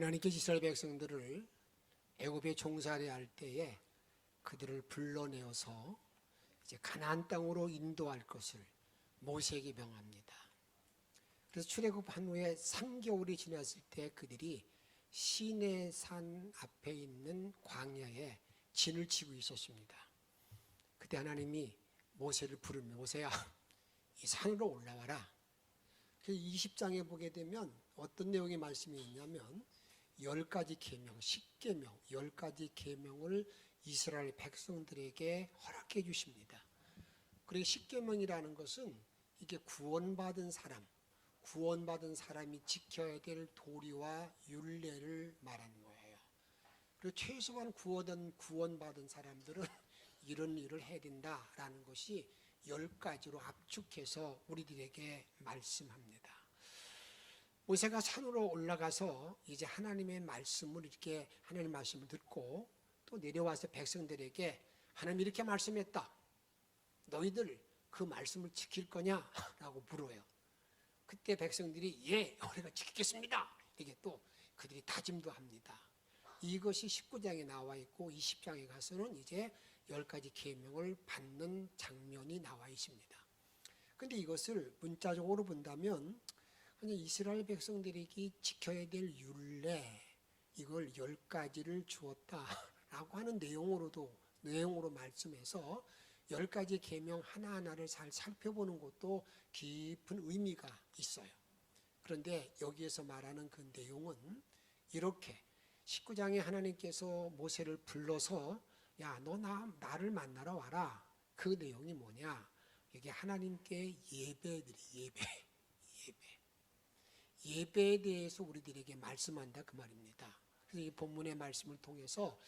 하나님께서 이스라엘 백성들을 애굽에 종살이 할 때에 그들을 불러내어서 이제 가나안 땅으로 인도할 것을 모세에게 명합니다. 그래서 출애굽한 후에 3개월이 지났을 때 그들이 시내산 앞에 있는 광야에 진을 치고 있었습니다. 그때 하나님이 모세를 부르며 모세야 이 산으로 올라와라. 그래서 20장에 보게 되면 어떤 내용의 말씀이 있냐면 10가지 계명, 10계명, 10가지 계명을 이스라엘 백성들에게 허락해 주십니다. 그리고 10계명이라는 것은 이게 구원받은 사람이 지켜야 될 도리와 율례를 말하는 거예요. 그리고 최소한 구원받은 사람들은 이런 일을 해야 된다라는 것이 10가지로 압축해서 우리들에게 말씀합니다. 모세가 산으로 올라가서 이제 하나님의 말씀을 듣고 또 내려와서 백성들에게 하나님 이렇게 말씀했다. 너희들 그 말씀을 지킬 거냐? 라고 물어요. 그때 백성들이 예, 우리가 지키겠습니다. 이게 또 그들이 다짐도 합니다. 이것이 19장에 나와 있고 20장에 가서는 이제 10가지 계명을 받는 장면이 나와 있습니다. 그런데 이것을 문자적으로 본다면 이스라엘 백성들에게 지켜야 될 율례 이걸 10가지를 주었다라고 하는 내용으로 말씀해서 10가지 계명 하나하나를 잘 살펴보는 것도 깊은 의미가 있어요. 그런데 여기에서 말하는 그 내용은 이렇게 19장에 하나님께서 모세를 불러서 야, 너 나를 만나러 와라. 그 내용이 뭐냐? 여기 하나님께 예배에 대해서 우리들에게 말씀한다 그 말입니다. 그래서 이 본문의 말씀을 통해서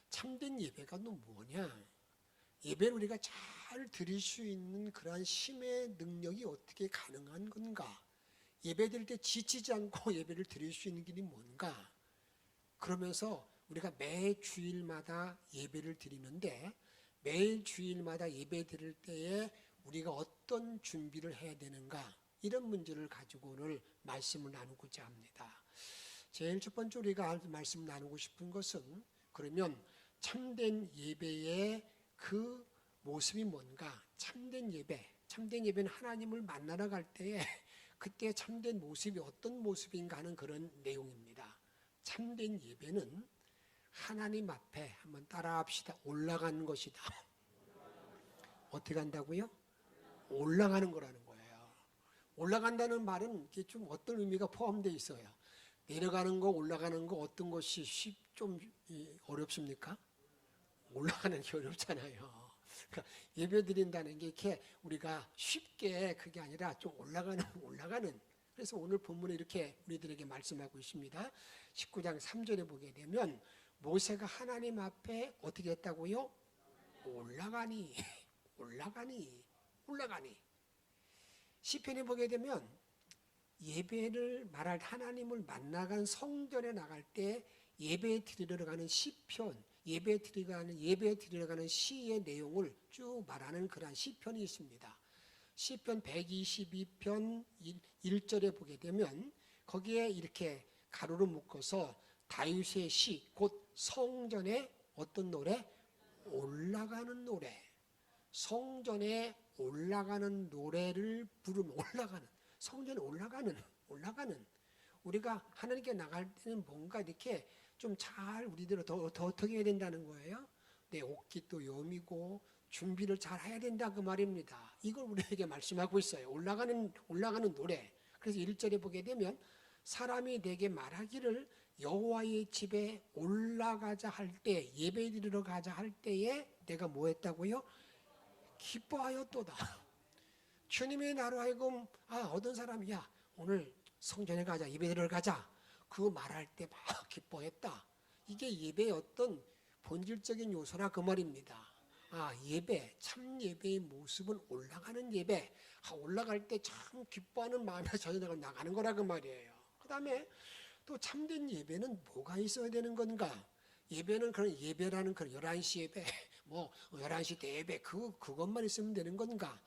참된 예배가 또 뭐냐? 예배를 우리가 잘 드릴 수 있는 그러한 심의 능력이 어떻게 가능한 건가? 예배 드릴 때 지치지 않고 예배를 드릴 수 있는 길이 뭔가? 그러면서 우리가 매 주일마다 예배를 드리는데 매일 주일마다 예배 드릴 때에 우리가 어떤 준비를 해야 되는가? 이런 문제를 가지고 오늘 말씀을 나누고자 합니다. 제일 첫 번째 우리가 말씀 나누고 싶은 것은 그러면 참된 예배의 그 모습이 뭔가? 참된 예배는 하나님을 만나러 갈 때에 그때 참된 모습이 어떤 모습인가 하는 그런 내용입니다. 참된 예배는 하나님 앞에 한번 따라합시다. 올라가는 것이다. 어떻게 간다고요? 올라가는 거라는 거예요. 올라간다는 말은 이게 좀 어떤 의미가 포함되어 있어요. 내려가는 거, 올라가는 거 어떤 것이 좀 어렵습니까? 올라가는 게 어렵잖아요. 그러니까 예배 드린다는 게 이렇게 우리가 쉽게 그게 아니라 좀 올라가는. 그래서 오늘 본문에 이렇게 우리들에게 말씀하고 있습니다. 19장 3절에 보게 되면 모세가 하나님 앞에 어떻게 했다고요? 올라가니. 시편에 보게 되면 예배를 말할 하나님을 만나간 성전에 나갈 때 예배 드리러 가는 시편, 예배 드리러 가는 시의 내용을 쭉 말하는 그러한 시편이 있습니다. 시편 122편 1절에 보게 되면 거기에 이렇게 가로로 묶어서 다윗의 시, 곧 성전에 어떤 노래? 올라가는 노래. 성전에 올라가는 노래를 부르면 성전에 올라가는 우리가 하나님께 나갈 때는 뭔가 이렇게 좀 잘 우리들은 더 어떻게 해야 된다는 거예요? 내 옷깃도 여미고 준비를 잘 해야 된다 그 말입니다. 이걸 우리에게 말씀하고 있어요. 올라가는 노래. 그래서 1절에 보게 되면 사람이 내게 말하기를 여호와의 집에 올라가자 할 때 예배 드리러 가자 할 때에 내가 뭐 했다고요? 기뻐하였도다. 주님이 나로 하여금 어떤 사람이야 오늘 성전에 가자 예배 드리러 가자 그 말할 때 막 기뻐했다. 이게 예배의 어떤 본질적인 요소라 그 말입니다. 참 예배의 모습은 올라가는 예배. 올라갈 때 참 기뻐하는 마음에 전혀 나가는 거라 그 말이에요. 그 다음에 또 참된 예배는 뭐가 있어야 되는 건가? 예배는 그런 예배라는 그런 11시 예배, 11시 때 예배, 그것만 있으면 되는 건가?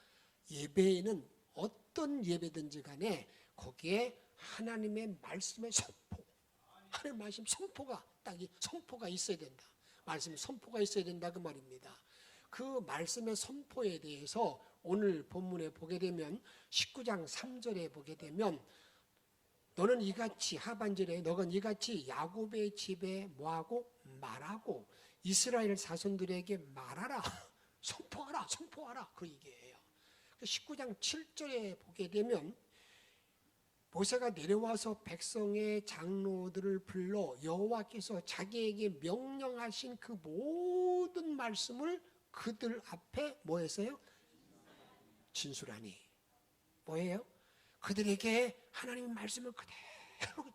예배에는 어떤 예배든지 간에 거기에 하나님의 말씀의 선포, 하나님 말씀 선포가 딱 선포가 있어야 된다. 말씀 선포가 있어야 된다 그 말입니다. 그 말씀의 선포에 대해서 오늘 본문에 보게 되면 19장 3절에 보게 되면 너는 이같이 하반절에 너는 이같이 야곱의 집에 뭐하고 말하고 이스라엘 자손들에게 말하라. 선포하라 그 얘기예요. 19장 7절에 보게 되면 모세가 내려와서 백성의 장로들을 불러 여호와께서 자기에게 명령하신 그 모든 말씀을 그들 앞에 뭐 했어요? 진술하니. 뭐예요? 그들에게 하나님의 말씀을 그대로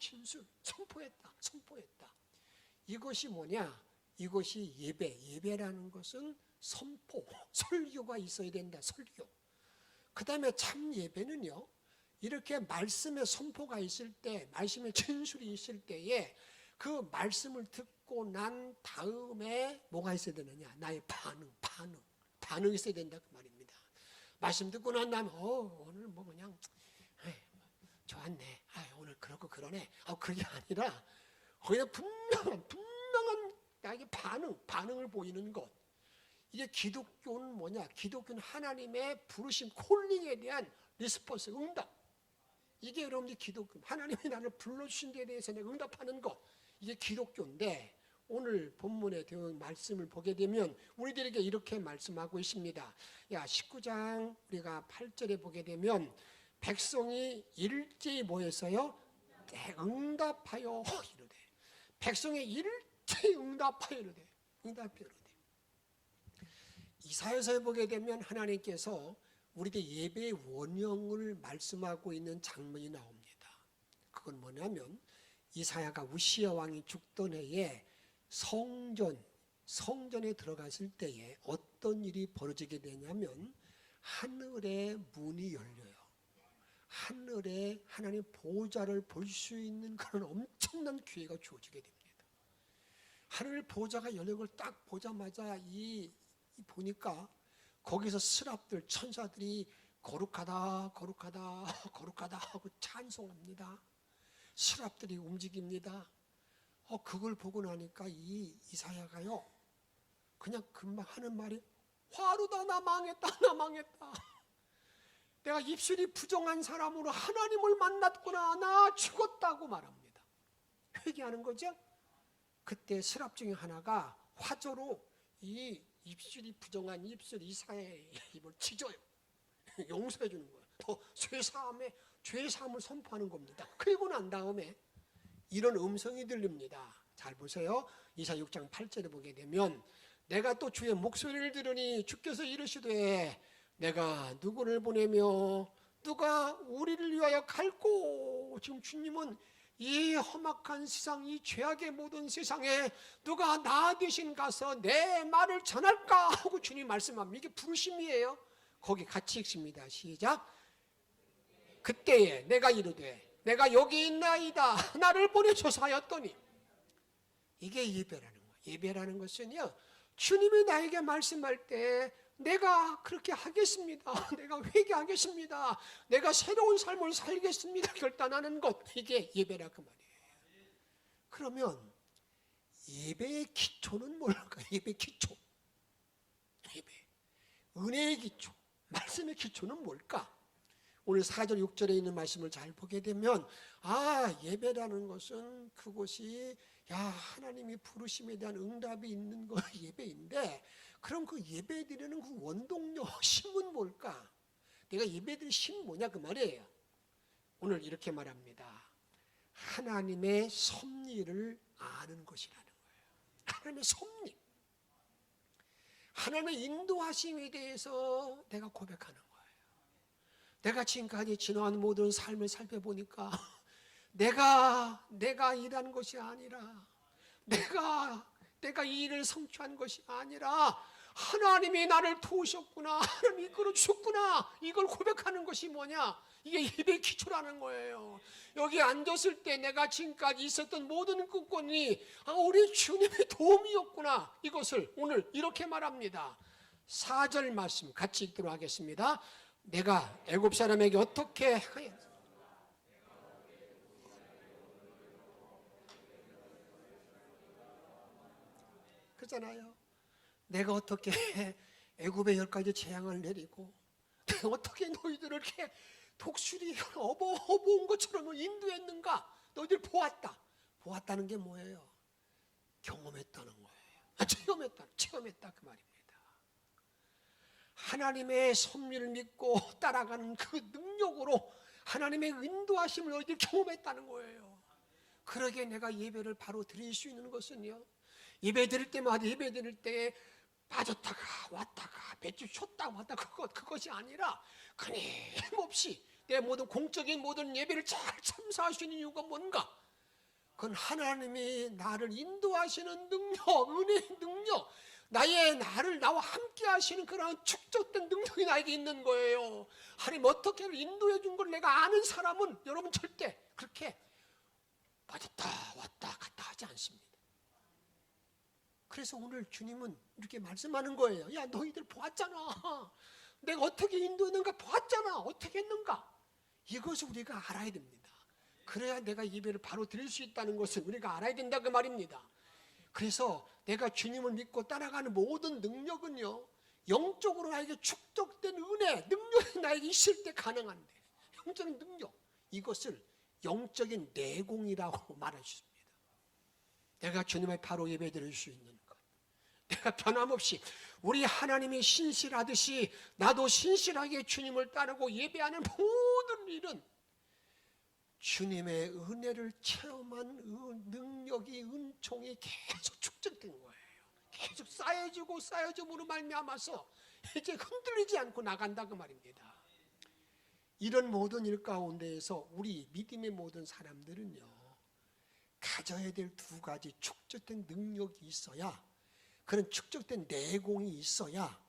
선포했다. 이것이 뭐냐? 이것이 예배라는 것은 선포, 설교가 있어야 된다. 설교. 그 다음에 참 예배는요, 이렇게 말씀의 선포가 있을 때, 말씀의 진술이 있을 때에 그 말씀을 듣고 난 다음에 뭐가 있어야 되느냐? 나의 반응이 있어야 된다 그 말입니다. 말씀 듣고 난 다음에 오늘 뭐 그냥 좋았네. 오늘 그렇고 그러네. 그게 아니라 그냥 분명한 나에게 반응을 보이는 것. 이게 기독교는 뭐냐? 기독교는 하나님의 부르심 콜링에 대한 리스폰스, 응답. 이게 여러분들이 기독교, 하나님이 나를 불러주신 데에 대해서 내가 응답하는 것. 이게 기독교인데 오늘 본문에 대한 말씀을 보게 되면 우리들에게 이렇게 말씀하고 있습니다. 19장 우리가 8절에 보게 되면 백성이 일제히 모였어요. 응답하여 이르되. 백성이 일제히 응답하여 이르되. 이사야서에 보게 되면 하나님께서 우리의 예배의 원형을 말씀하고 있는 장면이 나옵니다. 그건 뭐냐면 이사야가 우시야 왕이 죽던 해에 성전에 들어갔을 때에 어떤 일이 벌어지게 되냐면 하늘의 문이 열려요. 하늘에 하나님 보좌를 볼 수 있는 그런 엄청난 기회가 주어지게 됩니다. 하늘 보좌가 열린 걸 딱 보자마자 보니까 거기서 스랍들 천사들이 거룩하다 하고 찬송합니다. 스랍들이 움직입니다. 그걸 보고 나니까 이사야가요 그냥 금방 하는 말이 화루다 나 망했다. 내가 입술이 부정한 사람으로 하나님을 만났구나. 나 죽었다고 말합니다. 회개하는 거죠. 그때 스랍 중에 하나가 화조로 이 입술이 부정한 이사야의 입을 찢어요. 용서해 주는 거예요. 더 죄사함을 선포하는 겁니다. 그리고 난 다음에 이런 음성이 들립니다. 잘 보세요. 이사야 6장 8절에 보게 되면 내가 또 주의 목소리를 들으니 주께서 이르시되 내가 누구를 보내며 누가 우리를 위하여 갈고. 지금 주님은 이 험악한 세상, 이 죄악의 모든 세상에 누가 나 대신 가서 내 말을 전할까 하고 주님 말씀합니다. 이게 부르심이에요. 거기 같이 읽습니다. 시작. 그때에 내가 이르되 내가 여기 있나이다. 나를 보내소서 하였더니. 이게 예배라는 거예요. 예배라는 것은요, 주님이 나에게 말씀할 때 내가 그렇게 하겠습니다. 내가 회개하겠습니다. 내가 새로운 삶을 살겠습니다. 결단하는 것. 이게 예배라 그 말이에요. 그러면 예배의 기초는 뭘까? 예배의 기초. 예배. 은혜의 기초. 말씀의 기초는 뭘까? 오늘 4절 6절에 있는 말씀을 잘 보게 되면 예배라는 것은 그것이 하나님이 부르심에 대한 응답이 있는 거 예배인데, 그럼 그 예배 드리는 그 원동력, 힘은 뭘까? 내가 예배 드리는 힘이 뭐냐 그 말이에요. 오늘 이렇게 말합니다. 하나님의 섭리를 아는 것이라는 거예요. 하나님의 섭리, 하나님의 인도하심에 대해서 내가 고백하는 거예요. 내가 지금까지 지나온 모든 삶을 살펴보니까 내가 일한 것이 아니라 내가 이 일을 성취한 것이 아니라 하나님이 나를 도우셨구나, 하나님이 이끌어 주셨구나, 이걸 고백하는 것이 뭐냐? 이게 예배의 기초라는 거예요. 여기 앉았을 때 내가 지금까지 있었던 모든 끝권이 우리 주님의 도움이었구나, 이것을 오늘 이렇게 말합니다. 4절 말씀 같이 읽도록 하겠습니다. 내가 애굽 사람에게 어떻게 그러잖아요. 내가 어떻게 애굽의 10가지 재앙을 내리고 내가 어떻게 너희들을 이렇게 독수리 업어온 것처럼 인도했는가? 너희들 보았다는 게 뭐예요? 경험했다는 거예요. 체험했다 그 말입니다. 하나님의 섭리를 믿고 따라가는 그 능력으로 하나님의 인도하심을 너희들 경험했다는 거예요. 그러기에 내가 예배를 바로 드릴 수 있는 것은요, 예배 드릴 때마다 예배 드릴 때 빠졌다가 왔다가 배추 쳤다가 왔다가 그것이 아니라 끊임없이 내 모든 공적인 모든 예배를 잘 참사할 수 있는 이유가 뭔가? 그건 하나님이 나를 인도하시는 능력, 은혜의 능력, 나와 함께 하시는 그런 축적된 능력이 나에게 있는 거예요. 하나님 어떻게 인도해 준 걸 내가 아는 사람은 여러분 절대 그렇게 빠졌다 왔다 갔다 하지 않습니다. 그래서 오늘 주님은 이렇게 말씀하는 거예요. 야, 너희들 보았잖아. 내가 어떻게 인도했는가 보았잖아. 어떻게 했는가. 이것을 우리가 알아야 됩니다. 그래야 내가 예배를 바로 드릴 수 있다는 것을 우리가 알아야 된다 그 말입니다. 그래서 내가 주님을 믿고 따라가는 모든 능력은요, 영적으로 나에게 축적된 은혜, 능력이 나에게 있을 때 가능한데, 영적인 능력, 이것을 영적인 내공이라고 말할 수 있습니다. 내가 주님의 바로 예배 드릴 수 있는 것, 내가 변함없이 우리 하나님이 신실하듯이 나도 신실하게 주님을 따르고 예배하는 모든 일은 주님의 은혜를 체험한 능력이, 은총이 계속 축적된 거예요. 계속 쌓여짐으로 말미암아서 이제 흔들리지 않고 나간다 그 말입니다. 이런 모든 일 가운데에서 우리 믿음의 모든 사람들은요, 가져야 될 2가지 축적된 능력이 있어야, 그런 축적된 내공이 있어야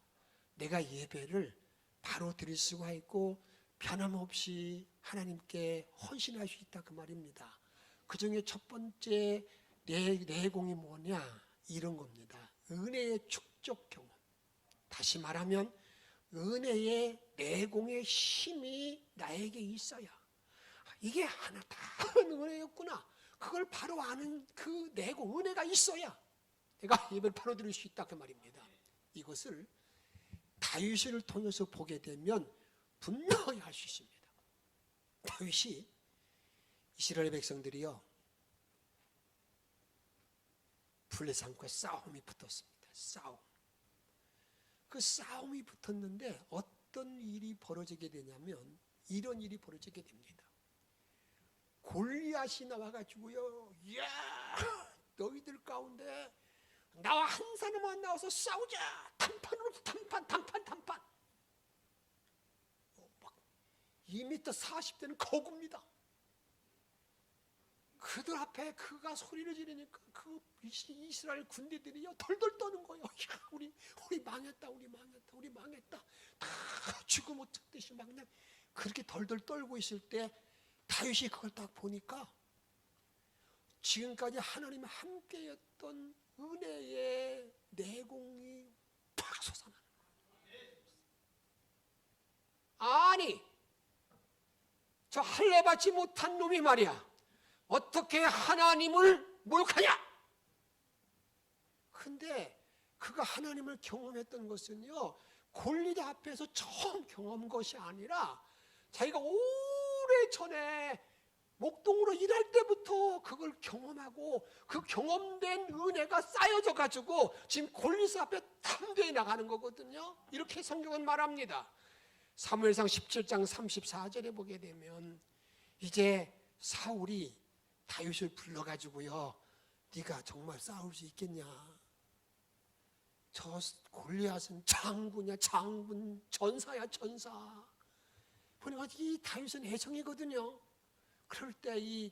내가 예배를 바로 드릴 수가 있고 변함없이 하나님께 헌신할 수 있다 그 말입니다. 그 중에 첫 번째 내공이 뭐냐? 이런 겁니다. 은혜의 축적 경험. 다시 말하면 은혜의 내공의 힘이 나에게 있어야, 이게 하나 다른 은혜였구나, 그걸 바로 아는 그 내공, 은혜가 있어야 내가 예배를 바로 드릴 수 있다 그 말입니다. 이것을 다윗을 통해서 보게 되면 분명히 알 수 있습니다. 다윗이 이스라엘 백성들이요, 블레셋과 싸움이 붙었습니다. 그 싸움이 붙었는데 어떤 일이 벌어지게 되냐면 이런 일이 벌어지게 됩니다. 골리앗이 나와가지고요, 야, 너희들 가운데 나와 한 사람만 나와서 싸우자. 단판으로 단판. 2m 40대는 거구입니다. 그들 앞에 그가 소리를 지르니까 그 이스라엘 군대들이요 덜덜 떠는 거예요. 야, 우리 망했다. 다 죽음 못 찾듯이 막 그냥 그렇게 덜덜 떨고 있을 때 다윗이 그걸 딱 보니까 지금까지 하나님이 함께했던 은혜의 내공이 팍 솟아나는 거예요. 아니, 저 할례 받지 못한 놈이 말이야, 어떻게 하나님을 모욕하냐? 근데 그가 하나님을 경험했던 것은요, 골리앗 앞에서 처음 경험한 것이 아니라 자기가 오래전에 목동으로 일할 때부터 그걸 경험하고 그 경험된 은혜가 쌓여져 가지고 지금 골리앗 앞에 담대히 나가는 거거든요. 이렇게 성경은 말합니다. 사무엘상 17장 34절에 보게 되면 이제 사울이 다윗을 불러가지고요, 네가 정말 싸울 수 있겠냐? 저 골리앗은 장군이야, 장군, 전사야, 전사. 보니까 이 다윗은 애정이거든요. 그럴 때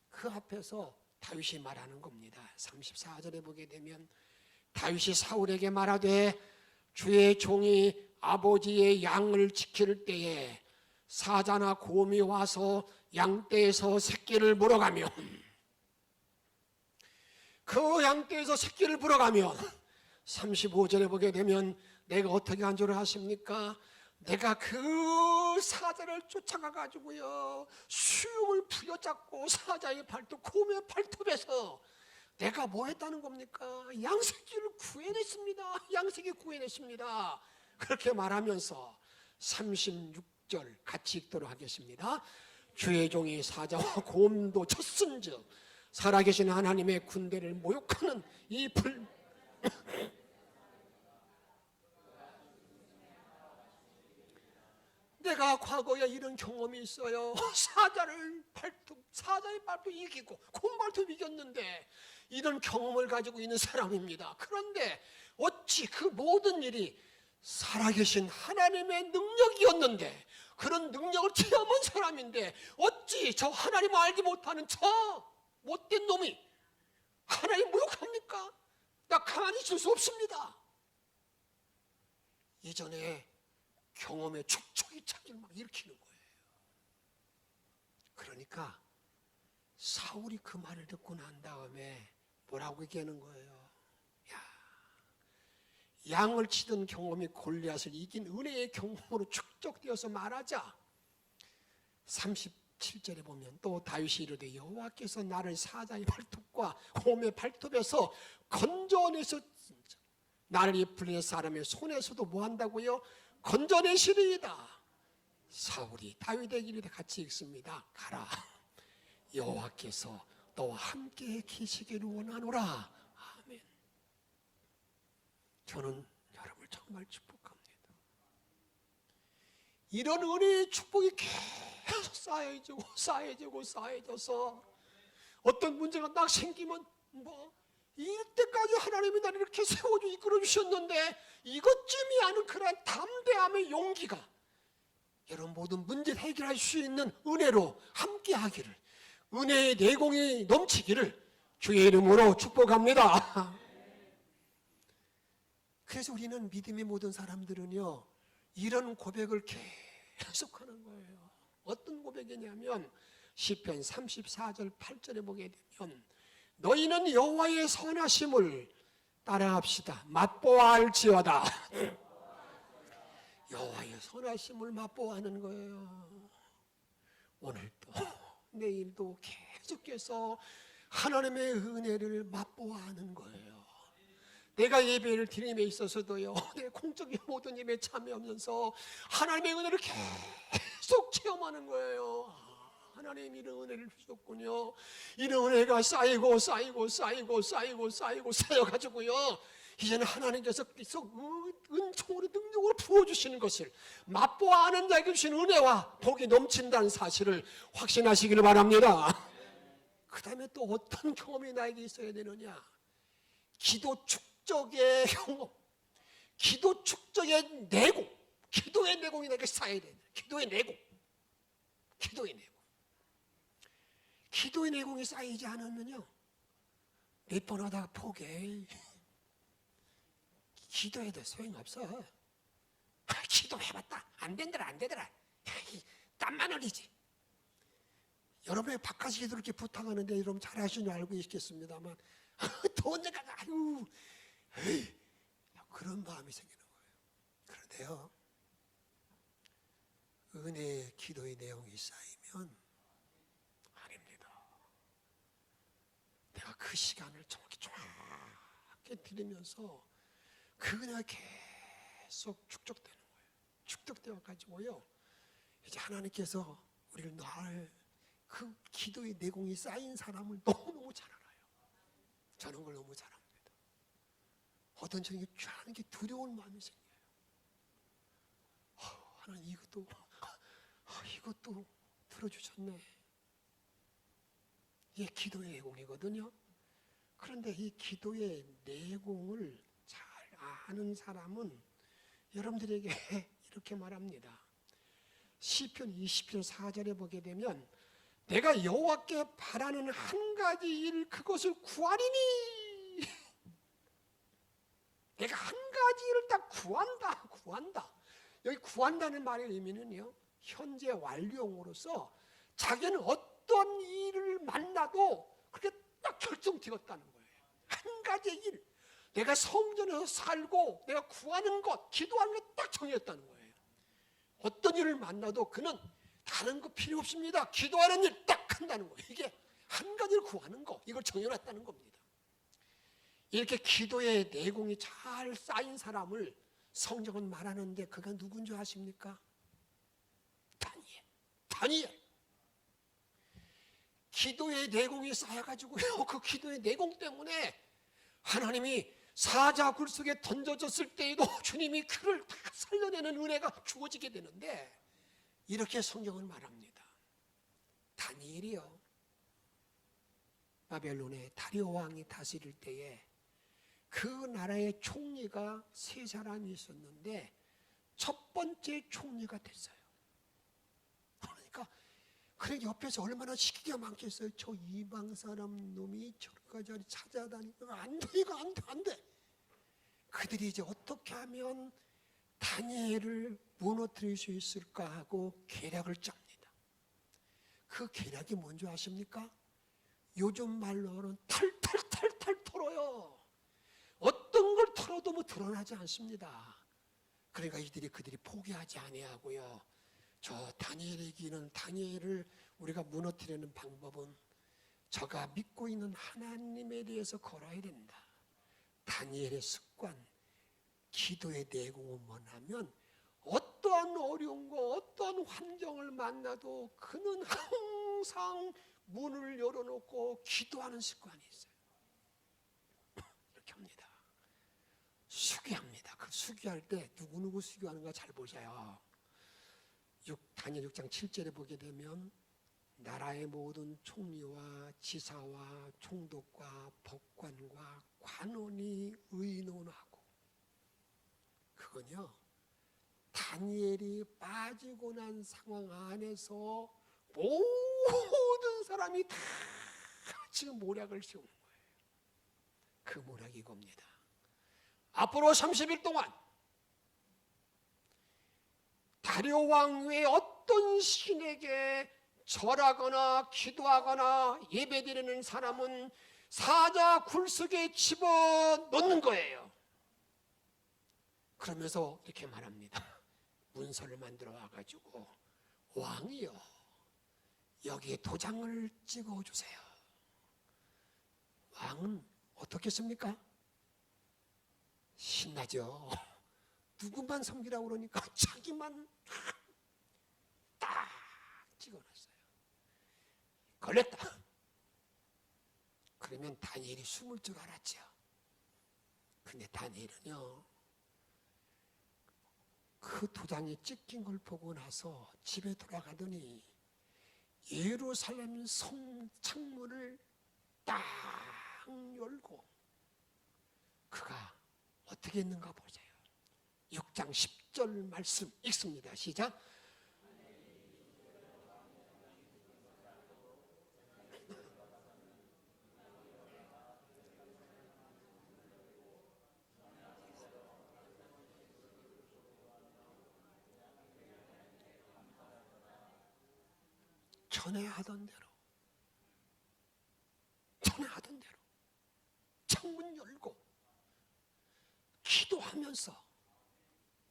그 앞에서 다윗이 말하는 겁니다. 34절에 보게 되면 다윗이 사울에게 말하되 주의 종이 아버지의 양을 지킬 때에 사자나 곰이 와서 양떼에서 새끼를 물어가면, 그 양떼에서 새끼를 물어가면 35절에 보게 되면 내가 어떻게 한 줄 아십니까? 내가 그 사자를 쫓아가 가지고요 수염을 부여잡고 사자의 발톱, 곰의 발톱에서 내가 뭐 했다는 겁니까? 양세기를 구해냈습니다. 양세기 구해냈습니다. 그렇게 말하면서 36절 같이 읽도록 하겠습니다. 주의 종이 사자와 곰도 쳤은즉 살아계신 하나님의 군대를 모욕하는 이 불 내가 과거에 이런 경험이 있어요. 사자의 발톱 이기고 곰발톱 이겼는데 이런 경험을 가지고 있는 사람입니다. 그런데 어찌 그 모든 일이 살아계신 하나님의 능력이었는데, 그런 능력을 체험한 사람인데 어찌 저 하나님을 알지 못하는 저 못된 놈이 하나님 모욕합니까? 나 가만히 있을 수 없습니다. 이전에 경험의 축적이 차기를 막 일으키는 거예요. 그러니까 사울이 그 말을 듣고 난 다음에 뭐라고 얘기하는 거예요? 양을 치던 경험이 골리앗을 이긴 은혜의 경험으로 축적되어서 말하자. 37절에 보면 또 다윗이 이르되 여호와께서 나를 사자의 발톱과 곰의 발톱에서 건져내서 나를 이 블레셋 사람의 손에서도 뭐한다고요? 건져내시리이다. 사울이 다윗에게 이르되 같이 읽습니다. 가라, 여호와께서 너와 함께 계시기를 원하노라. 아멘. 저는 여러분을 정말 축복합니다. 이런 은혜의 축복이 계속 쌓여져서 어떤 문제가 딱 생기면 이때까지 하나님이 나를 이렇게 세워주 이끌어 주셨는데 이것쯤이 아는 그런 담대함의 용기가 여러분 모든 문제를 해결할 수 있는 은혜로 함께하기를, 은혜의 내공이 넘치기를 주의 이름으로 축복합니다. 그래서 우리는 믿음의 모든 사람들은요 이런 고백을 계속하는 거예요. 어떤 고백이냐면 시편 34절 8절에 보게 되면 너희는 여호와의 선하심을 따라합시다. 맛보아 알지어다. 여호와의 선하심을 맛보아하는 거예요. 오늘도 내일도 계속해서 하나님의 은혜를 맛보아하는 거예요. 내가 예배를 드림에 있어서도요, 내 공적인 모든 예배에 참여하면서 하나님의 은혜를 계속 체험하는 거예요. 하나님 이런 은혜를 주셨군요. 이런 은혜가 쌓이고 쌓여가지고요, 이제는 하나님께서 계속 은총으로 능력으로 부어주시는 것을 맛보아 아는 자에게 주신 은혜와 복이 넘친다는 사실을 확신하시기를 바랍니다. 그 다음에 또 어떤 경험이 나에게 있어야 되느냐? 기도 축적의 경험, 기도 축적의 내공, 기도의 내공이 나에게 쌓여야 돼요. 기도의 내공. 기도의 내공이 쌓이지 않으면요 몇 번 하다가 포기해. 기도해도 소용없어. 기도해봤다 안 되더라. 땀만 흘리지. 여러분의 바깥 기도 이렇게 부탁하는데 여러분 잘하시는 줄 알고 있겠습니다만 또 언젠가 그런 마음이 생기는 거예요. 그런데요, 은혜의 기도의 내용이 쌓이면 아닙니다. 내가 그 시간을 정확히 드리면서 그 은혜가 계속 축적되는 거예요. 축적되어 가지고요, 이제 하나님께서 우리를 늘 그 기도의 내공이 쌓인 사람을 너무너무 잘 알아요. 저는 그걸 너무 잘 압니다. 어떤 저에게 하는 게 두려운 마음이 생겨요. 하나님 이것도 들어주셨네. 이게 기도의 내공이거든요. 그런데 이 기도의 내공을 잘 아는 사람은 여러분들에게 이렇게 말합니다. 시편 20편 4절에 보게 되면 내가 여호와께 바라는 한 가지 일 그것을 구하리니. 내가 한 가지 일을 딱 구한다. 여기 구한다는 말의 의미는요, 현재 완료형으로서 자기는 어떤 일을 만나도 그렇게 딱 결정되었다는 거예요. 한 가지 일, 내가 성전에서 살고 내가 구하는 것, 기도하는 것 딱 정했다는 거예요. 어떤 일을 만나도 그는 다른 거 필요 없습니다. 기도하는 일 딱 한다는 거예요. 이게 한 가지를 구하는 거, 이걸 정해놨다는 겁니다. 이렇게 기도의 내공이 잘 쌓인 사람을 성경은 말하는데 그가 누군 줄 아십니까? 다니엘. 기도의 내공이 쌓여가지고요, 그 기도의 내공 때문에 하나님이 사자 굴 속에 던져졌을 때에도 주님이 그를 다 살려내는 은혜가 주어지게 되는데, 이렇게 성경은 말합니다. 다니엘이요, 바벨론의 다리오 왕이 다스릴 때에 그 나라의 총리가 세 사람이 있었는데 첫 번째 총리가 됐어요. 그러니까 옆에서 얼마나 시기가 많겠어요. 저 이방 사람 놈이 저까지 찾아다니고 안 돼, 이거 안 돼, 안 돼. 그들이 이제 어떻게 하면 다니엘을 무너뜨릴 수 있을까 하고 계략을 짭니다. 그 계략이 뭔지 아십니까? 요즘 말로는 탈탈탈탈 털어요. 어떤 걸 털어도 뭐 드러나지 않습니다. 그러니까 그들이 포기하지 아니하고요, 저 다니엘에게는, 다니엘을 우리가 무너뜨리는 방법은 저가 믿고 있는 하나님에 대해서 걸어야 된다. 다니엘의 습관, 기도의 내공은 뭐냐면 어떠한 어려움과 어떠한 환경을 만나도 그는 항상 문을 열어놓고 기도하는 습관이 있어요. 이렇게 합니다. 수기합니다. 그 수기할 때 누구 수기하는가 잘 보세요. 다니엘 6장 7절에 보게 되면 나라의 모든 총리와 지사와 총독과 법관과 관원이 의논하고, 그건요, 다니엘이 빠지고 난 상황 안에서 모든 사람이 다 지금 모략을 세우는 거예요. 그 모략이 이겁니다. 앞으로 30일 동안 다리오 왕 외에 어떤 신에게 절하거나 기도하거나 예배드리는 사람은 사자 굴 속에 집어넣는 거예요. 그러면서 이렇게 말합니다. 문서를 만들어 와가지고, 왕이요, 여기에 도장을 찍어주세요. 왕은 어떻겠습니까? 신나죠. 누구만 섬기라고 그러니까 자기만 딱 찍어놨어요. 걸렸다. 그러면 다니엘이 숨을 줄 알았죠. 근데 다니엘은요, 그 도장이 찍힌 걸 보고 나서 집에 돌아가더니 예루살렘 성 창문을 딱 열고 그가 어떻게 했는가 보세요. 6장 10절 말씀 읽습니다. 시작. 전에 하던 대로 창문 열고 기도하면서,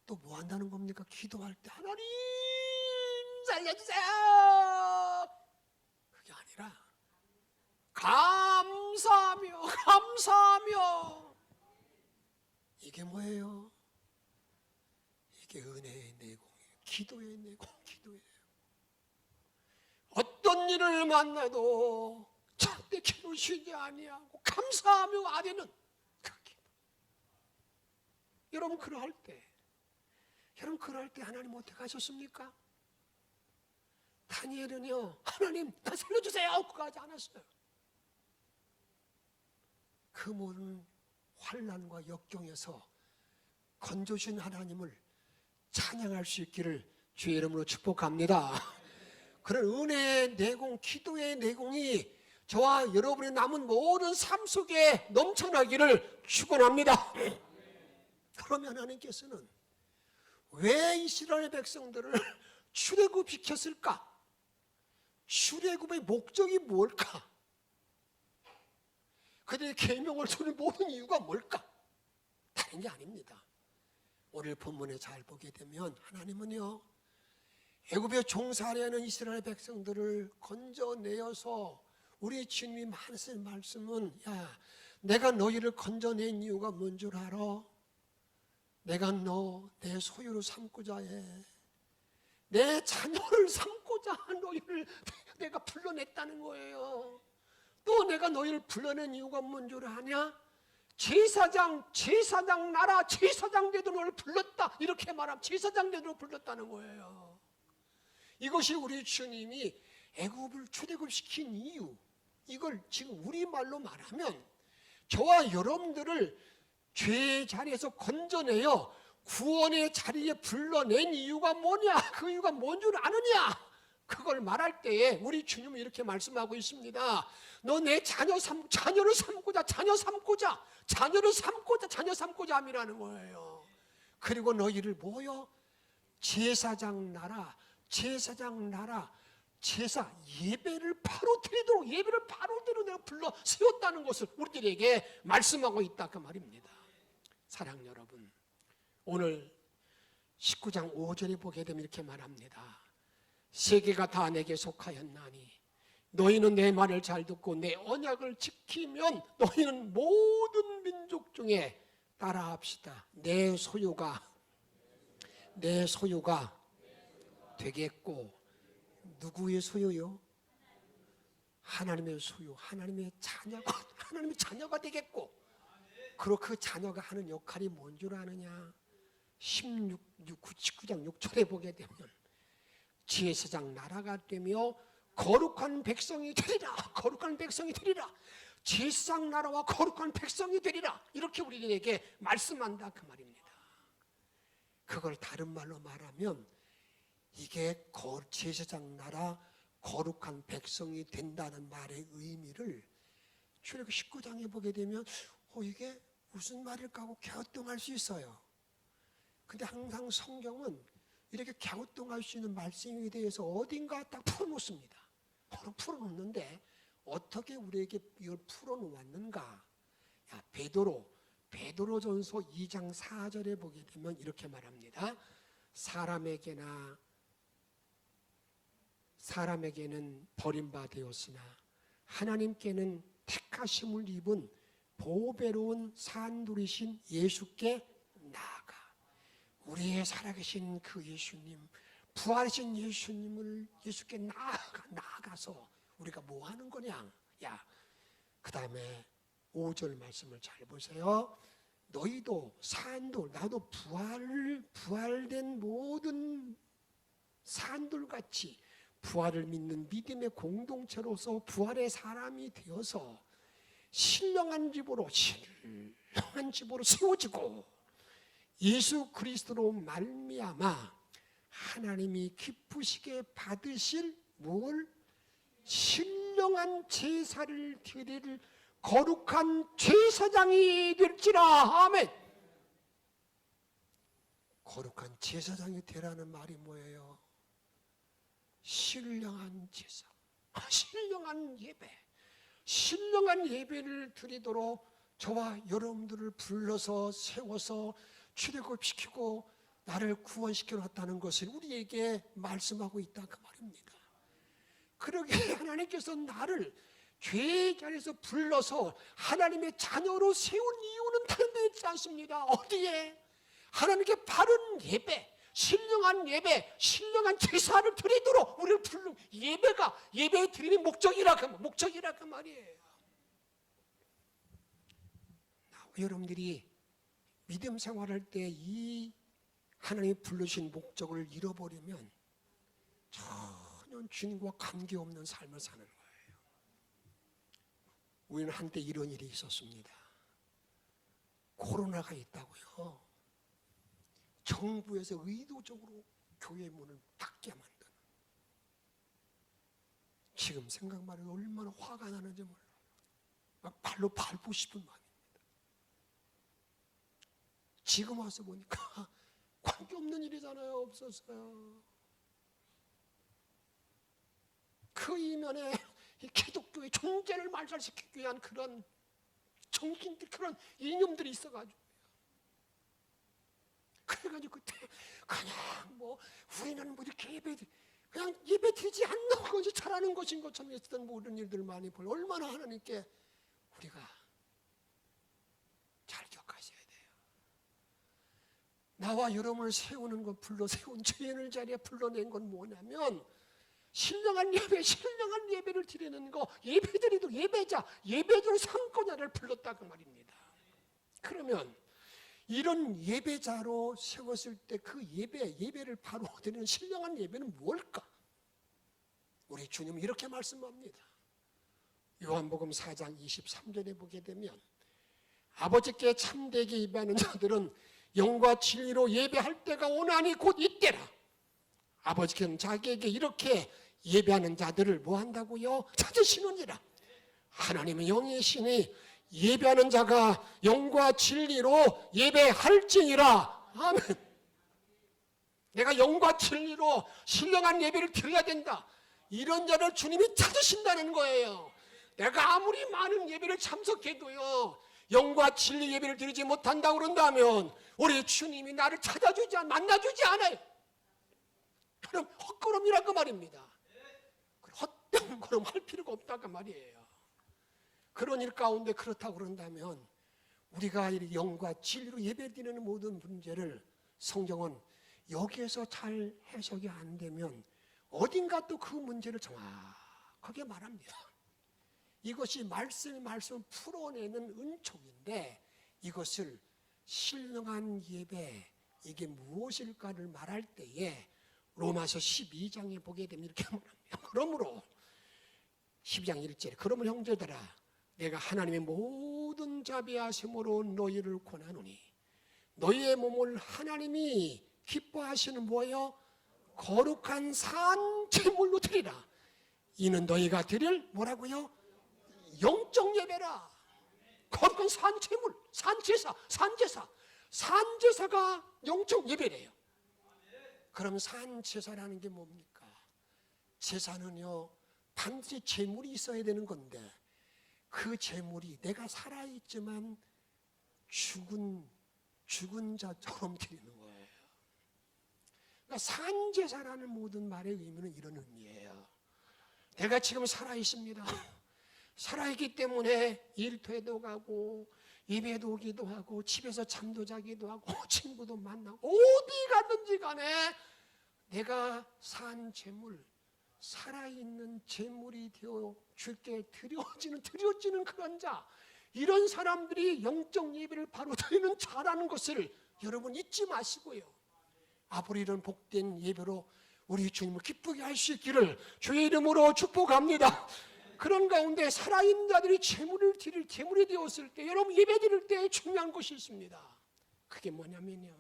또 뭐 한다는 겁니까? 기도할 때 하나님 살려주세요, 그게 아니라 감사하며. 이게 뭐예요? 이게 은혜의 내공이에요. 기도의 내공, 기도예요. 어떤 일을 만나도 절대 기도 쉬지 아니하고 감사하며 아뢰는 그 기도. 여러분 그럴 때 하나님 어떻게 하셨습니까? 다니엘은요, 하나님 나 살려주세요 그거 하지 않았어요. 그 모든 환난과 역경에서 건져주신 하나님을 찬양할 수 있기를 주의 이름으로 축복합니다. 그런 은혜의 내공, 기도의 내공이 저와 여러분의 남은 모든 삶 속에 넘쳐나기를 축원합니다. 그러면 하나님께서는 왜 이스라엘 백성들을 출애굽시켰을까? 출애굽의 목적이 뭘까? 그들의 계명을 두는 모든 이유가 뭘까? 다른 게 아닙니다. 오늘 본문에 잘 보게 되면 하나님은요, 애굽에 종살이하는 이스라엘 백성들을 건져내어서 우리 주님이 하신 말씀은, 야, 내가 너희를 건져낸 이유가 뭔 줄 알아? 내가 너 내 소유로 삼고자 해. 내 자녀를 삼고자 너희를 내가 불러냈다는 거예요. 또 내가 너희를 불러낸 이유가 뭔 줄 아냐? 제사장 나라 제사장 되도록 너를 불렀다. 이렇게 말하면 제사장 되도록 불렀다는 거예요. 이것이 우리 주님이 애굽을 출애굽시킨 이유. 이걸 지금 우리말로 말하면 저와 여러분들을 죄의 자리에서 건져내어 구원의 자리에 불러낸 이유가 뭐냐? 그 이유가 뭔 줄 아느냐? 그걸 말할 때에 우리 주님은 이렇게 말씀하고 있습니다. 너 내 자녀를 삼고자 함이라는 거예요. 그리고 너희를 뭐요? 제사장 나라 제사 예배를 바로 드리도록 내가 불러 세웠다는 것을 우리들에게 말씀하고 있다 그 말입니다. 사랑 여러분, 오늘 19장 5절에 보게 되면 이렇게 말합니다. 세계가 다 내게 속하였나니 너희는 내 말을 잘 듣고 내 언약을 지키면 너희는 모든 민족 중에 따라합시다. 내 소유가 되겠고. 누구의 소유요? 하나님의 소유, 하나님의 자녀가 되겠고. 그리고 그 자녀가 하는 역할이 뭔 줄 아느냐? 19장 6절에 보게 되면 제사장 나라가 되며 거룩한 백성이 되리라. 제사장 나라와 거룩한 백성이 되리라. 이렇게 우리에게 말씀한다 그 말입니다. 그걸 다른 말로 말하면 이게 제사장 나라 거룩한 백성이 된다는 말의 의미를 출애굽 19장에 보게 되면 이게 무슨 말일까 하고 갸우뚱할 수 있어요. 근데 항상 성경은 이렇게 갸우뚱할 수 있는 말씀에 대해서 어딘가 딱 풀어놓습니다. 풀어놓는데 어떻게 우리에게 이걸 풀어놓았는가? 베드로전서 2장 4절에 보게 되면 이렇게 말합니다. 사람에게는 버림받았으나 하나님께는 택하심을 입은 보배로운 산돌이신 예수께 나아가. 우리의 살아계신 그 예수님, 부활하신 예수께 나아가서 우리가 뭐 하는 거냐? 그 다음에 5절 말씀을 잘 보세요. 너희도 산돌, 나도 부활된 모든 산돌같이 부활을 믿는 믿음의 공동체로서 부활의 사람이 되어서 신령한 집으로 세워지고 예수 그리스도로 말미암아 하나님이 기쁘시게 받으실 신령한 제사를 드릴 거룩한 제사장이 될지라. 아멘. 거룩한 제사장이 되라는 말이 뭐예요? 신령한 제사, 신령한 예배를 드리도록 저와 여러분들을 불러서 세워서 출애굽시키고 나를 구원시켜 놨다는 것을 우리에게 말씀하고 있다 그 말입니다. 그러기에 하나님께서 나를 죄의 자리에서 불러서 하나님의 자녀로 세운 이유는 다른 데 있지 않습니다. 어디에? 하나님께 바른 예배, 신령한 예배, 신령한 제사를 드리도록 우리를 부르는 예배 드리는 목적이라 그 말이에요. 여러분들이 믿음 생활할 때 이 하나님이 부르신 목적을 잃어버리면 전혀 주님과 관계없는 삶을 사는 거예요. 우리는 한때 이런 일이 있었습니다. 코로나가 있다고요. 정부에서 의도적으로 교회 문을 닫게 만드는. 지금 생각만 해도 얼마나 화가 나는지 몰라요. 막 발로 밟고 싶은 마음입니다. 지금 와서 보니까 관계없는 일이잖아요. 없었어요. 그 이면에 이 기독교의 존재를 말살시키기 위한 그런 정신들, 그런 이념들이 있어가지고. 그래가지고 그때 그냥 우리는 이렇게 그냥 예배 드리지 않는 것이 잘하는 것인 것처럼 했던 모든 일들 많이 얼마나 하나님께 우리가 나와 여러분을 세우는 것, 불러 세운 죄인을 자리에 불러낸 건 뭐냐면 신령한 예배, 신령한 예배를 드리는 거, 예배드리도 예배자, 예배자로 삼고자를 불렀다 그 말입니다. 그러면 이런 예배자로 세웠을 때 그 예배를 바로 드리는 신령한 예배는 뭘까? 우리 주님은 이렇게 말씀합니다. 요한복음 4장 23절에 보게 되면 아버지께 참되게 예배하는 자들은 영과 진리로 예배할 때가 오나니 곧 이때라. 아버지께는 자기에게 이렇게 예배하는 자들을 뭐 한다고요? 찾으시느니라. 하나님은 영이시니 예배하는 자가 영과 진리로 예배할지니라. 아멘. 내가 영과 진리로 신령한 예배를 드려야 된다. 이런 자를 주님이 찾으신다는 거예요. 내가 아무리 많은 예배를 참석해도요, 영과 진리 예배를 드리지 못한다고 그런다면 우리 주님이 나를 만나주지 않아요. 그럼 헛걸음이라고 말입니다. 헛된 걸음 할 필요가 없다고 말이에요. 그런 일 가운데 그렇다고 그런다면 우리가 영과 진리로 예배드리는 모든 문제를 성경은 여기에서 잘 해석이 안 되면 어딘가 또 그 문제를 정확하게 말합니다. 이것이 말씀을 풀어내는 은총인데 이것을 신령한 예배, 이게 무엇일까를 말할 때에 로마서 12장에 보게 되면 이렇게 말합니다. 그러므로 12장 1절에 그러므로 형제들아 내가 하나님의 모든 자비하심으로 너희를 권하노니 너희의 몸을 하나님이 기뻐하시는 뭐예요? 거룩한 산 제물로 드리라. 이는 너희가 드릴 뭐라고요? 영적 예배라. 거룩한 산 제물, 산제사가 영적 예배래요. 그럼 산제사라는 게 뭡니까? 제사는요 반드시 제물이 있어야 되는 건데 그 제물이 내가 살아있지만 죽은 자처럼 드리는 거예요. 그러니까 산제사라는 모든 말의 의미는 이런 의미예요. 내가 지금 살아있습니다. 살아있기 때문에 일터에도 가고 예배도 오기도 하고 집에서 잠도 자기도 하고 친구도 만나고 어디 갔든지 간에 내가 산 제물, 살아있는 제물이 되어 주께 드려지는 그런 자, 이런 사람들이 영적 예배를 바로 드리는 자라는 것을 여러분 잊지 마시고요. 앞으로 이런 복된 예배로 우리 주님을 기쁘게 할 수 있기를 주의 이름으로 축복합니다. 그런 가운데 살아있는 자들이 제물이 되었을 때 여러분 예배 드릴 때 중요한 것이 있습니다. 그게 뭐냐면요,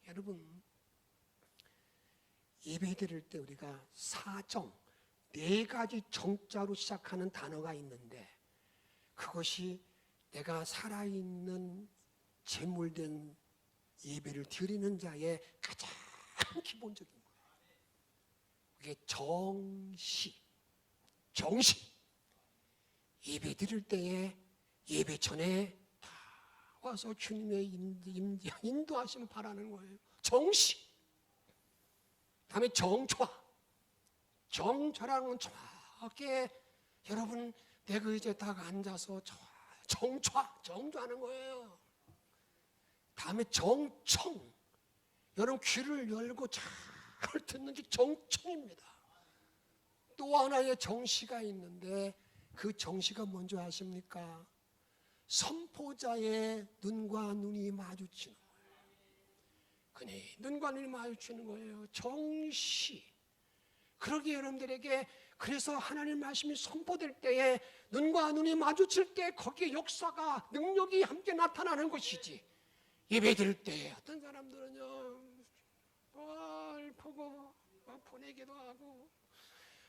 여러분 예배 드릴 때 우리가 사정, 4가지 정자로 시작하는 단어가 있는데 그것이 내가 살아있는 제물된 예배를 드리는 자의 가장 기본적인 거예요. 그게 정시. 예배 드릴 때에 예배 전에 다 와서 주님의 인도하심을 바라는 거예요. 정시. 다음에 정좌라는 건 정확하게 여러분 내 그 의자에 딱 앉아서 정좌하는 거예요. 다음에 정청. 여러분 귀를 열고 잘 듣는 게 정청입니다. 또 하나의 정시가 있는데 그 정시가 뭔지 아십니까? 선포자의 눈과 눈이 마주치는 거예요. 눈과 눈이 마주치는 거예요. 정시. 그러기에 여러분들에게 그래서 하나님 말씀이 선포될 때에 눈과 눈이 마주칠 때 거기에 역사가 능력이 함께 나타나는 것이지. 예배 드릴 때 어떤 사람들은요 뭘 보고 보내기도 하고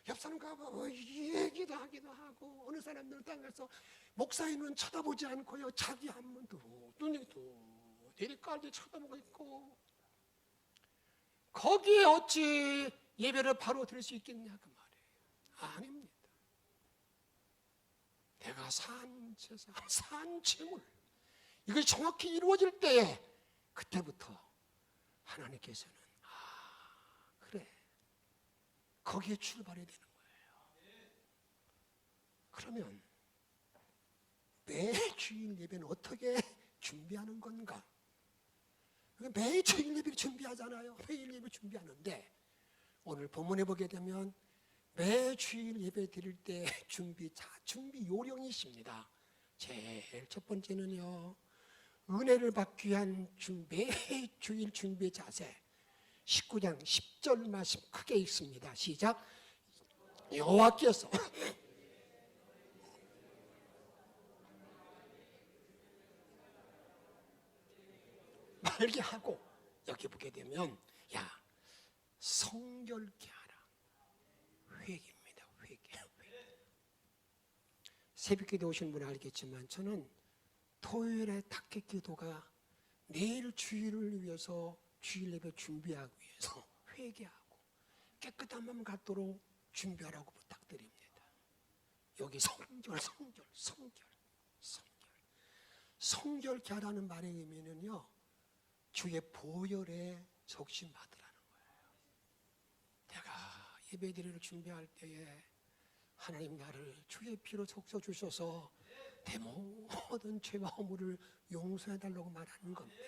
옆 사람과 얘기도 하기도 하고 어느 사람들은 땅에서 목사님은 쳐다보지 않고요 자기 한 번도 눈에도 내리까지 쳐다보고 있고 거기에 어찌 예배를 바로 드릴 수 있겠냐 그 말이에요. 아닙니다. 내가 산 제사, 산 제물 이것이 정확히 이루어질 때에 그때부터 하나님께서는 그래 거기에 출발이 되는 거예요. 그러면 매 주일 예배는 어떻게 준비하는 건가? 매일 주일 예배 준비하잖아요. 매일 예배 준비하는데 오늘 본문에 보게 되면 매 주일 예배 드릴 때 준비 요령이십니다. 제일 첫 번째는요, 은혜를 받기 위한 준비, 주일 준비 자세. 19장 10절 말씀 크게 읽습니다. 시작. 여호와께서 말게 하고, 여기 보게 되면 야, 성결케 하라. 회개입니다. 회개. 새벽기도 오신 분은 알겠지만 저는 토요일에 탁켓 기도가 내일 주일을 위해서 주일 예배 준비하기 위해서 회개하고 깨끗한 마음 갖도록 준비하라고 부탁드립니다. 여기 성결케 하라는 말의 의미는요, 주의 보혈에 적신 받으라는 거예요. 내가 예배드리를 준비할 때에 하나님 나를 주의 피로 적셔 주셔서 내 모든 죄와 허물을 용서해 달라고 말하는 겁니다.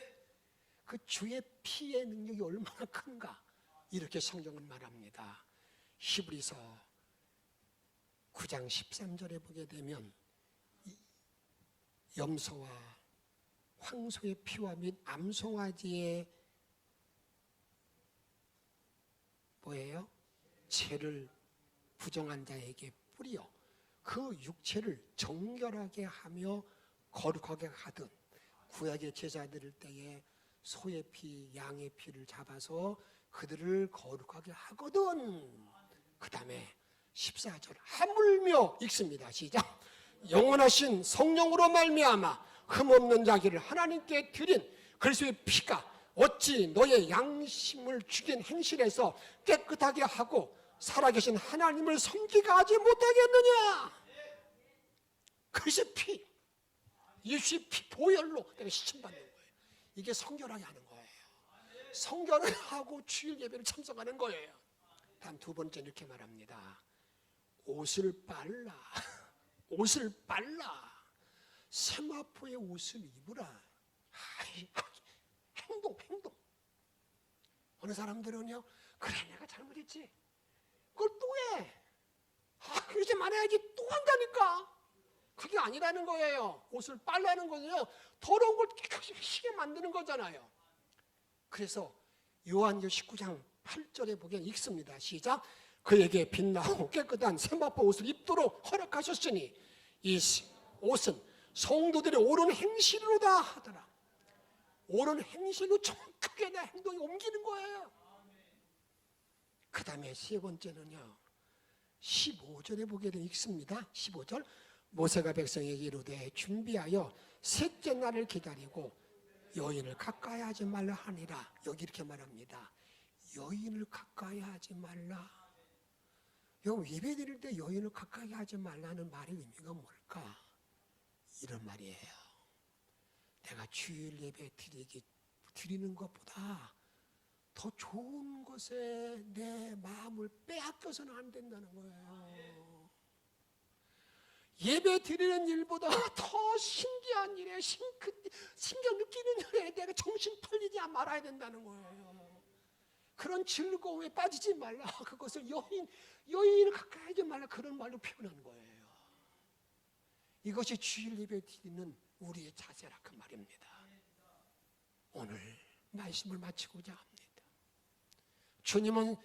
그 주의 피의 능력이 얼마나 큰가, 이렇게 성경은 말합니다. 히브리서 9장 13절에 보게 되면 염소와 황소의 피와 및 암송아지의 뭐예요? 죄를 부정한 자에게 뿌려 그 육체를 정결하게 하며 거룩하게 하든, 구약의 제사 드릴 때에 소의 피, 양의 피를 잡아서 그들을 거룩하게 하거든. 그 다음에 14절 하물며 읽습니다. 시작. 영원하신 성령으로 말미암아 흠없는 자기를 하나님께 드린 그리스도의 피가 어찌 너의 양심을 죽인 행실에서 깨끗하게 하고 살아계신 하나님을 섬기게 하지 못하겠느냐. 그리스도의 피, 예수의 피 보혈로 내가 시침받는 거예요. 이게 성결하게 하는 거예요. 성결을 하고 주일 예배를 참석하는 거예요. 다음 두 번째 이렇게 말합니다. 옷을 빨라. 옷을 빨라. 세마포의 옷을 입으라. 행동. 어느 사람들은요, 그래 내가 잘못했지, 그걸 또 해. 그러지 말아야지, 또 한다니까. 그게 아니라는 거예요. 옷을 빨라는 거는요, 더러운 걸 깨끗하게 만드는 거잖아요. 그래서 요한계시록 19장 8절에 보면 읽습니다. 시작. 그에게 빛나고 깨끗한 세마포 옷을 입도록 허락하셨으니 이 옷은 성도들의 옳은 행실로다 하더라. 옳은 행실로 정확하게 내 행동이 옮기는 거예요. 그 다음에 세 번째는요, 15절에 보게 되면 읽습니다. 15절. 모세가 백성에게 이르되 준비하여 셋째 날을 기다리고 여인을 가까이 하지 말라 하니라. 여기 이렇게 말합니다. 여인을 가까이 하지 말라. 여기 예배 드릴 때 여인을 가까이 하지 말라는 말의 의미가 뭘까? 이런 말이에요. 내가 주일 예배 드리는 것보다 더 좋은 것에 내 마음을 빼앗겨서는 안 된다는 거예요. 예배 드리는 일보다 더 신기한 일에 신경 느끼는 일에 내가 정신 털리지 말아야 된다는 거예요. 그런 즐거움에 빠지지 말라. 그것을 여인을 가까이 하지 말라. 그런 말로 표현한 거예요. 이것이 주일 예배 드리는 우리의 자세라 그 말입니다. 오늘 말씀을 마치고자 합니다. 주님은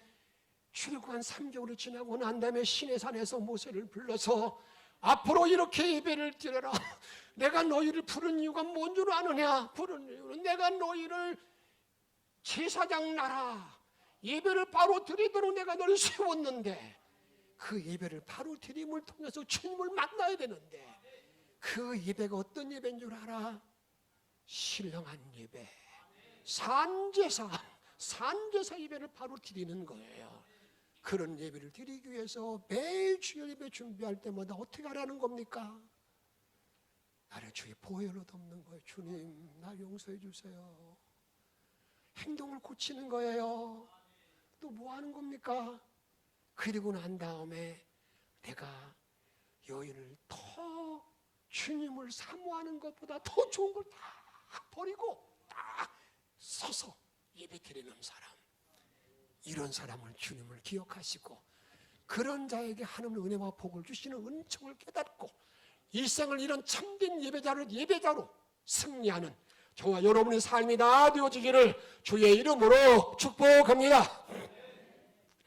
출애굽한 3개월이 지나고 난 다음에 시내산에서 모세를 불러서 앞으로 이렇게 예배를 드려라. 내가 너희를 부른 이유가 뭔 줄 아느냐? 부른 이유는 내가 너희를 제사장 나라 예배를 바로 드리도록 내가 너를 세웠는데, 그 예배를 바로 드림을 통해서 주님을 만나야 되는데, 그 예배가 어떤 예배인 줄 알아? 신령한 예배, 산제사 예배를 바로 드리는 거예요. 그런 예배를 드리기 위해서 매일 주일 예배 준비할 때마다 어떻게 하라는 겁니까? 나를 주의 보혈로 덮는 거예요. 주님, 나 용서해 주세요. 행동을 고치는 거예요. 또 뭐 하는 겁니까? 그리고 난 다음에 내가 여인을 더 주님을 사모하는 것보다 더 좋은 걸 다 버리고 딱 서서 예배 드리는 사람, 이런 사람을 주님을 기억하시고 그런 자에게 하나님의 은혜와 복을 주시는 은총을 깨닫고 일생을 이런 참된 예배자로 승리하는 저와 여러분의 삶이 다 되어지기를 주의 이름으로 축복합니다.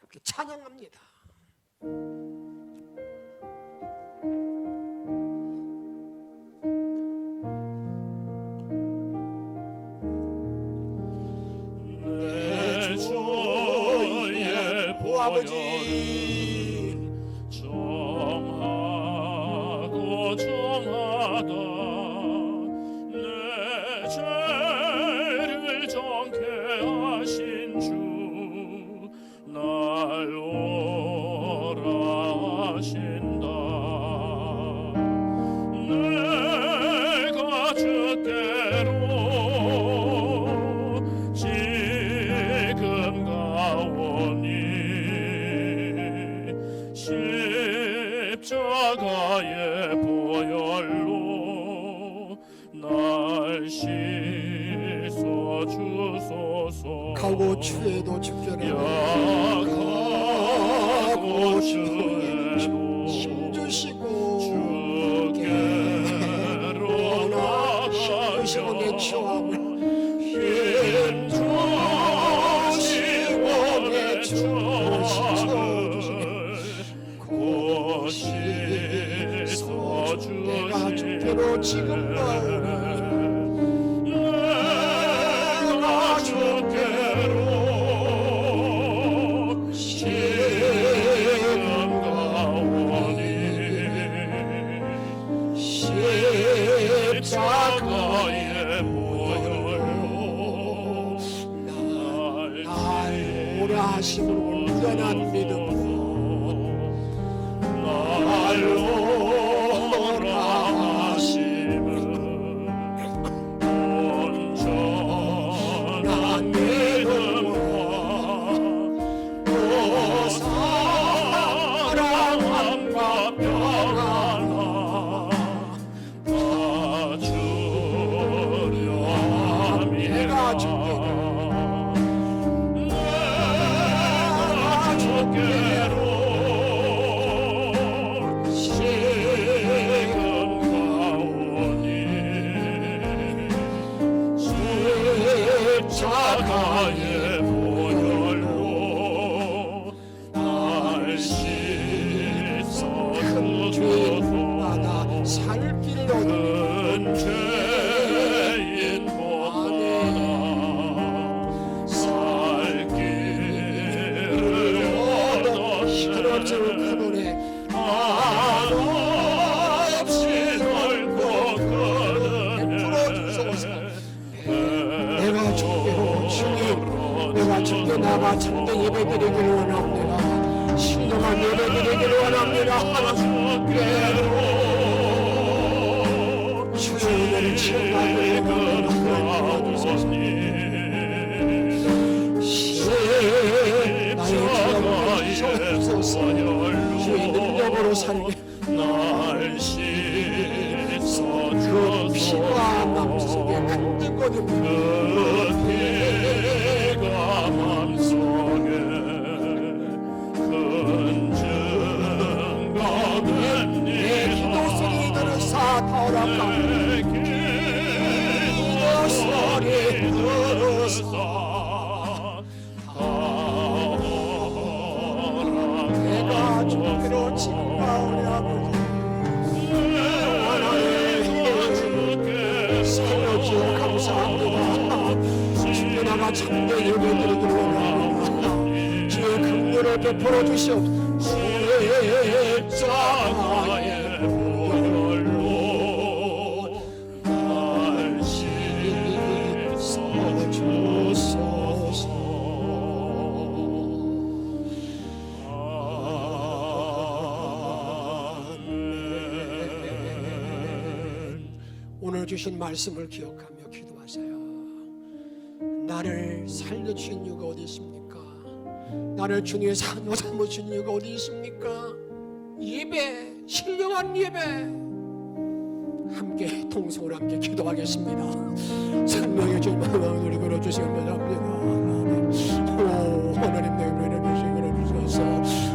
이렇게 찬양합니다. 내 주의 아버지 정하고 정하다 내 죄를 정케 하신 주 날 오라 하신다. 내가 주께로 지금 가오니 십자가의 보혈로 날 씻어 주소서. 가고 주에도 주께로 가고 주에도 힘주시고 주께로 힘주시고 내 추함을 힘주시고 내 추함을 고시서 내가 주께로 지금 가오니 내가 주께로 지금 가오니 십자가의 보혈로 날 오라 하심으로 온전한 믿음으로 날 오라 하심은 온전한 믿음과 사랑함과 평안함 다 주려 함이라. 내가 주께로 지금 가오니 십자가의 보혈로 날 씻어 죄인마다 주소서. 살 길을 얻는 큰 죄인보다 살 길을 힘없을 얻었네. 그분의 한없이 넓고 베풀어 주소서. 크네. 내가 주께로 주님 내가 주께 나가 참된 예배 드리기를 원합니다. 신령한 예배 드리기를 원합니다. 주께로 주의 은혜를 체험하기를 원합니다. 나의 죄악을 주소서. 주의 능력으로 살게 날 씻어 그 피가 맘속에 간득거립니다. 그 피가 맘속에 큰 증거됩니다. 내 기도 소리 들으사 타오락가 기도 소리 들으사 내가 주께로 지금 가오니 아버지 살려주여 감사합니다. 주께 나가 참된 예배 드리기를 원합니다. 주의 긍휼을 베풀어 주시옵소서. 십자가의 보혈로 날 씻어 주소서. 오늘 주신 말씀을 기억하며 기도하세요. 나를 살려주신 이유가 어디 있습니까? 나를 주님의 자녀 삼으신 이유가 어디 있습니까? 예배, 신령한 예배 함께 통성으로 함께 기도하겠습니다. 생명의 절망을 걸어주시면 합니다. 오 하나님 내 은혜를 주셔서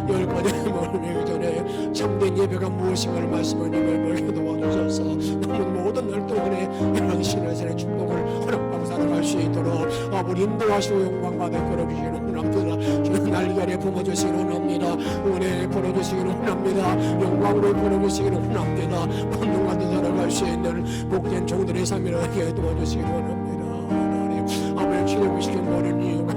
10가지 몸을 배우기 전에 참된 예배가 무엇인가를 말씀을 입에 도와주셔서 남은 모든 날 동안에 이런 신의 축복을 허락받고 살아갈 수 있도록 아버지 인도하시고 영광 받을 걸어주시기를 원합니다. 주는 날개를 품어주시기를 원합니다. 은혜 풀어주시기를 원합니다. 영광으로 풀어주시기를 원합니다. 본능과도 살아갈 수 있는 복된 종들의 삶이라게 도와주시기를 원합니다. 하나님 아버지 기도하고 싶은 모든 이유가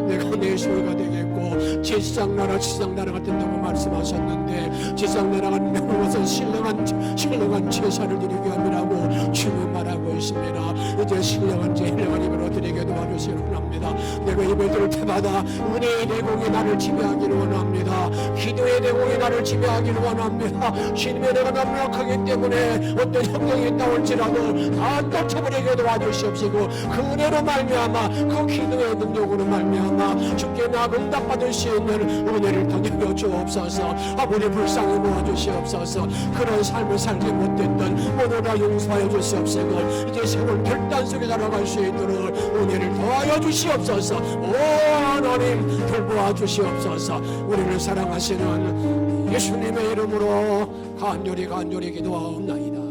내가 내 소유가 되겠고 지상나라 지상나라가 된다고 말씀하셨는데 지상나라가 되는 것은 신령한 제사를 드리게 함이라고 주님 말하고 있습니다. 이제 신령한 예배로 드리게 도와주시기를 원합니다. 내가 예배 드릴 때마다 은혜의 내공이 나를 지배하기를 원합니다. 기도의 내공이 나를 지배하기를 원합니다. 주님의 내가 남락하기 때문에 어떤 형경이 있다 할지라도 다 떨쳐버리게 도와주시옵시고 그 은혜로 말미암아 그 기도의 능력으로 말미암아 주께 나 응답받을 수 있는 은혜를 던져 주옵소서. 아버지 불쌍히 모아주시옵소서. 그런 삶을 살지 못했던 모두 다 용서하여 주시옵시고 이제 새로운 결단 속에 살아갈 수 있도록 은혜를 더하여 주시옵소서. 오 하나님 돌보아 주시옵소서. 우리를 사랑하시는 예수님의 이름으로 간절히 기도하옵나이다.